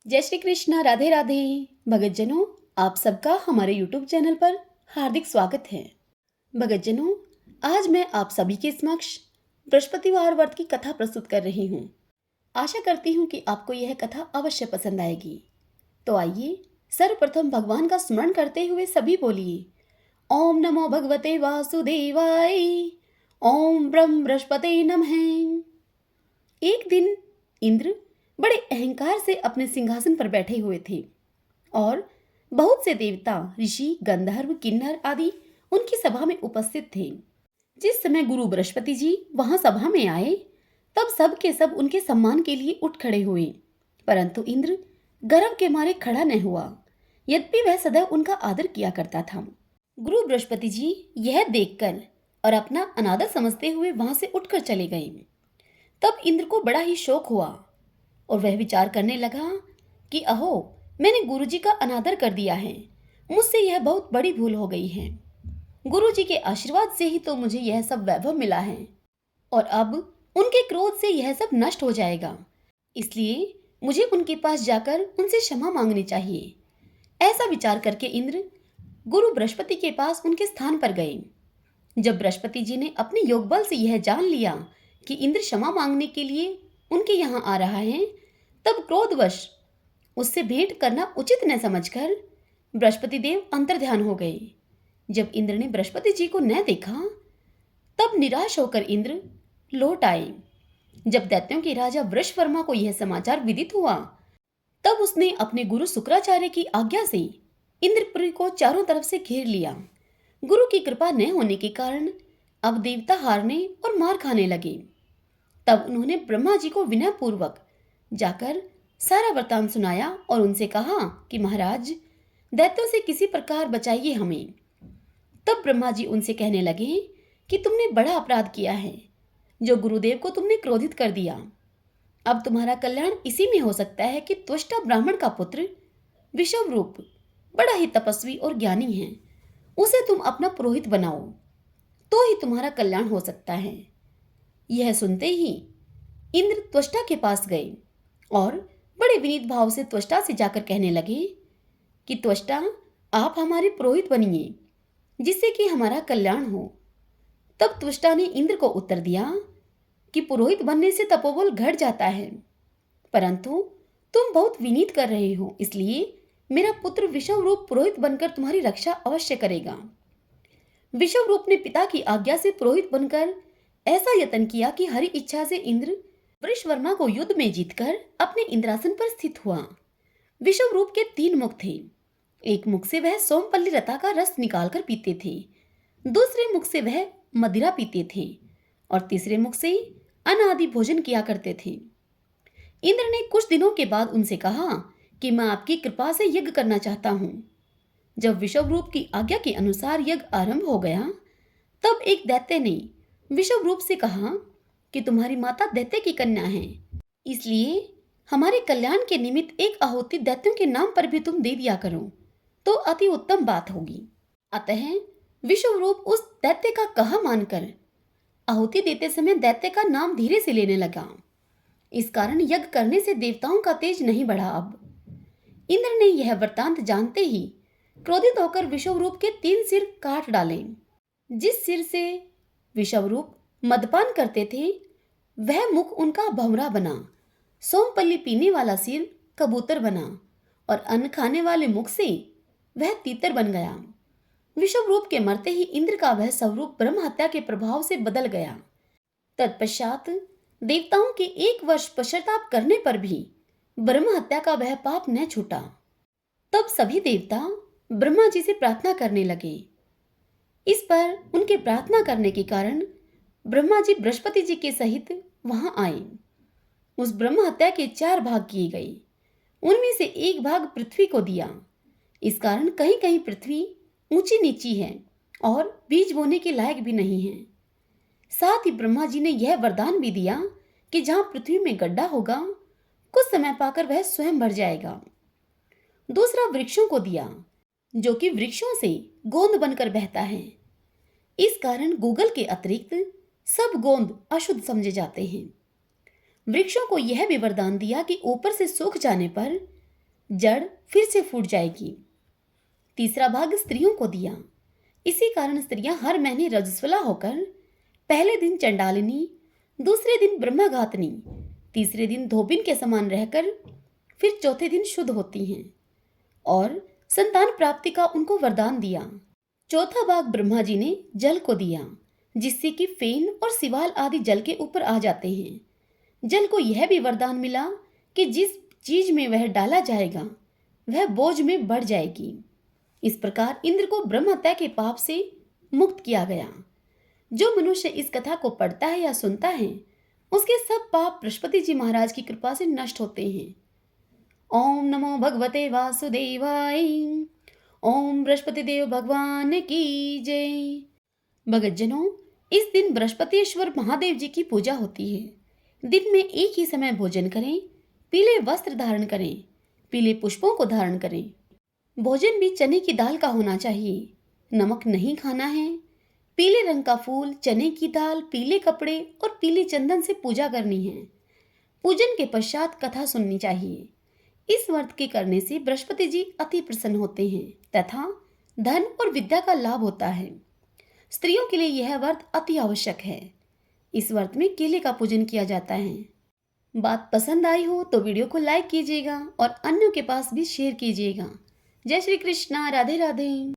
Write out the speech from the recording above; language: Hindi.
जय श्री कृष्णा, राधे राधे। भगतजनों, आप सबका हमारे YouTube चैनल पर हार्दिक स्वागत है। भगतजनों, आज मैं आप सभी के समक्ष बृहस्पतिवार व्रत की कथा प्रस्तुत कर रही हूँ। आशा करती हूँ कि आपको यह कथा अवश्य पसंद आएगी। तो आइए सर्वप्रथम भगवान का स्मरण करते हुए सभी बोलिए ओम नमो भगवते वासुदेवाय, ओम ब्रह्म बृहस्पते नमः। एक दिन इंद्र बड़े अहंकार से अपने सिंहासन पर बैठे हुए थे और बहुत से देवता, ऋषि, गंधर्व, किन्नर आदि उनकी सभा में उपस्थित थे। जिस समय गुरु बृहस्पति जी वहां सभा में आए, तब सब के सब उनके सम्मान के लिए उठ खड़े हुए, परंतु इंद्र गर्व के मारे खड़ा न हुआ, यद्यपि वह सदैव उनका आदर किया करता था। गुरु बृहस्पति जी यह देखकर और अपना अनादर समझते हुए वहां से उठकर चले गए। तब इंद्र को बड़ा ही शोक हुआ और वह विचार करने लगा कि अहो, मैंने गुरुजी का अनादर कर दिया है, मुझसे यह बहुत बड़ी भूल हो गई है। गुरुजी के आशीर्वाद से ही तो मुझे यह सब वैभव मिला है और अब उनके क्रोध से यह सब नष्ट हो जाएगा, इसलिए मुझे उनके पास जाकर उनसे क्षमा मांगनी चाहिए। ऐसा विचार करके इंद्र गुरु बृहस्पति के पास उनके स्थान पर गए। जब बृहस्पति जी ने अपने योग बल से यह जान लिया कि इंद्र क्षमा मांगने के लिए उनके यहाँ आ रहा है, तब क्रोधवश उससे भेंट करना उचित न समझकर बृहस्पति देव अंतर्ध्यान हो गए। जब इंद्र ने बृहस्पति जी को न देखा, तब निराश होकर इंद्र लौट आए। जब दैत्यों के राजा वृषवर्मा को यह समाचार विदित हुआ, तब उसने अपने गुरु शुक्राचार्य की आज्ञा से इंद्रपुरी को चारों तरफ से घेर लिया। गुरु की कृपा न होने के कारण अब देवता हारने और मार खाने लगे। तब उन्होंने ब्रह्मा जी को विनय पूर्वक जाकर सारा वृतांत सुनाया और उनसे कहा कि महाराज, दैत्यों से किसी प्रकार बचाइए हमें। तब ब्रह्मा जी उनसे कहने लगे कि तुमने बड़ा अपराध किया है, जो गुरुदेव को तुमने क्रोधित कर दिया। अब तुम्हारा कल्याण इसी में हो सकता है कि त्वष्टा ब्राह्मण का पुत्र विषवरूप बड़ा ही तपस्वी और ज्ञानी है, उसे तुम अपना पुरोहित बनाओ, तो ही तुम्हारा कल्याण हो सकता है। यह सुनते ही इंद्र त्वष्टा के पास गए और बड़े विनीत भाव से त्वष्टा से जाकर कहने लगे कि त्वष्टा, आप हमारे पुरोहित बनिए, जिससे कि हमारा कल्याण हो। तब त्वष्टा ने इंद्र को उत्तर दिया कि पुरोहित बनने से तपोबल घट जाता है, परंतु तुम बहुत विनीत कर रहे हो, इसलिए मेरा पुत्र विषवरूप पुरोहित बनकर तुम्हारी रक्षा अवश्य करेगा। विषवरूप ने पिता की आज्ञा से पुरोहित बनकर ऐसा यत्न किया कि हरि इच्छा से इंद्र वृषवर्मा को युद्ध में जीतकर अपने इंद्रासन पर स्थित हुआ। विषवरूप के 3 मुख थे। एक मुख से वह सोमपल्ली लता का रस निकालकर पीते थे, दूसरे मुख से वह मदिरा पीते थे और तीसरे मुख से अन्न आदि भोजन किया करते थे। इंद्र ने कुछ दिनों के बाद उनसे कहा कि मैं आपकी कृपा से यज्ञ करना चाहता हूँ। जब विषवरूप की आज्ञा के अनुसार यज्ञ आरंभ हो गया, तब एक दैत्य ने विषवरूप से कहा कि तुम्हारी माता दैत्य की कन्या है, इसलिए हमारे कल्याण के निमित्त एक आहुति दैत्यों के नाम पर भी तुम दे दिया करो, तो अति उत्तम बात होगी। अतः विषवरूप उस दैत्य का कहा मानकर आहुति देते समय दैत्य का नाम धीरे से लेने लगा। इस कारण यज्ञ करने से देवताओं का तेज नहीं बढ़ा। अब इंद्र ने यह वृत्तांत जानते ही क्रोधित होकर विषवरूप के 3 सिर काट डाले। जिस सिर से विषवरूप मदपान करते थे, वह मुख उनका भंवरा बना, सोमपल्ली पीने वाला सिर कबूतर बना और अन्न खाने वाले मुख से वह तीतर बन गया। विषवरूप के मरते ही इंद्र का वह स्वरूप ब्रह्म हत्या के प्रभाव से बदल गया। तत्पश्चात देवताओं के 1 वर्ष पश्चाताप करने पर भी ब्रह्म हत्या का वह पाप न छूटा। तब सभी देवता ब्रह्मा जी से प्रार्थना करने लगे। इस पर उनके प्रार्थना करने के कारण ब्रह्मा जी बृहस्पति जी के सहित वहां आए। उस ब्रह्म हत्या के 4 भाग किए गए, उनमें से 1 भाग पृथ्वी को दिया। इस कारण कहीं कहीं पृथ्वी ऊंची नीची है और बीज बोने के लायक भी नहीं है। साथ ही ब्रह्मा जी ने यह वरदान भी दिया कि जहां पृथ्वी में गड्ढा होगा, कुछ समय पाकर वह स्वयं भर जाएगा। दूसरा वृक्षों को दिया, जो कि वृक्षों से गोंद बनकर बहता है। इस कारण गूगल के अतिरिक्त सब गोंद अशुद्ध समझे जाते हैं। वृक्षों को यह भी वरदान दिया कि ऊपर से सूख जाने पर जड़ फिर से फूट जाएगी। तीसरा भाग स्त्रियों को दिया। इसी कारण स्त्रियां हर महीने रजस्वला होकर पहले दिन चंडालिनी, दूसरे दिन ब्रह्मघातनी, तीसरे दिन धोबिन के समान रहकर फिर चौथे दिन शुद्ध होती हैं और संतान प्राप्ति का उनको वरदान दिया। चौथा भाग ब्रह्मा जी ने जल को दिया, जिससे कि फेन और सिवाल आदि जल के ऊपर आ जाते हैं। जल को यह भी वरदान मिला कि जिस चीज में वह डाला जाएगा वह बोझ में बढ़ जाएगी। इस प्रकार इंद्र को ब्रह्म हत्या के पाप से मुक्त किया गया। जो मनुष्य इस कथा को पढ़ता है या सुनता है उसके सब पाप बृहस्पति जी महाराज की कृपा से नष्ट होते हैं। ओम नमो भगवते वासुदेवाय। ओम बृहस्पति देव भगवान की जय। भगतजनों, इस दिन बृहस्पतिश्वर महादेव जी की पूजा होती है। दिन में एक ही समय भोजन करें, पीले वस्त्र धारण करें, पीले पुष्पों को धारण करें। भोजन भी चने की दाल का होना चाहिए, नमक नहीं खाना है। पीले रंग का फूल, चने की दाल, पीले कपड़े और पीले चंदन से पूजा करनी है। पूजन के पश्चात कथा सुननी चाहिए। इस व्रत के करने से बृहस्पति जी अति प्रसन्न होते हैं तथा धन और विद्या का लाभ होता है। स्त्रियों के लिए यह व्रत अति आवश्यक है। इस व्रत में केले का पूजन किया जाता है। बात पसंद आई हो तो वीडियो को लाइक कीजिएगा और अन्यों के पास भी शेयर कीजिएगा। जय श्री कृष्णा। राधे राधे।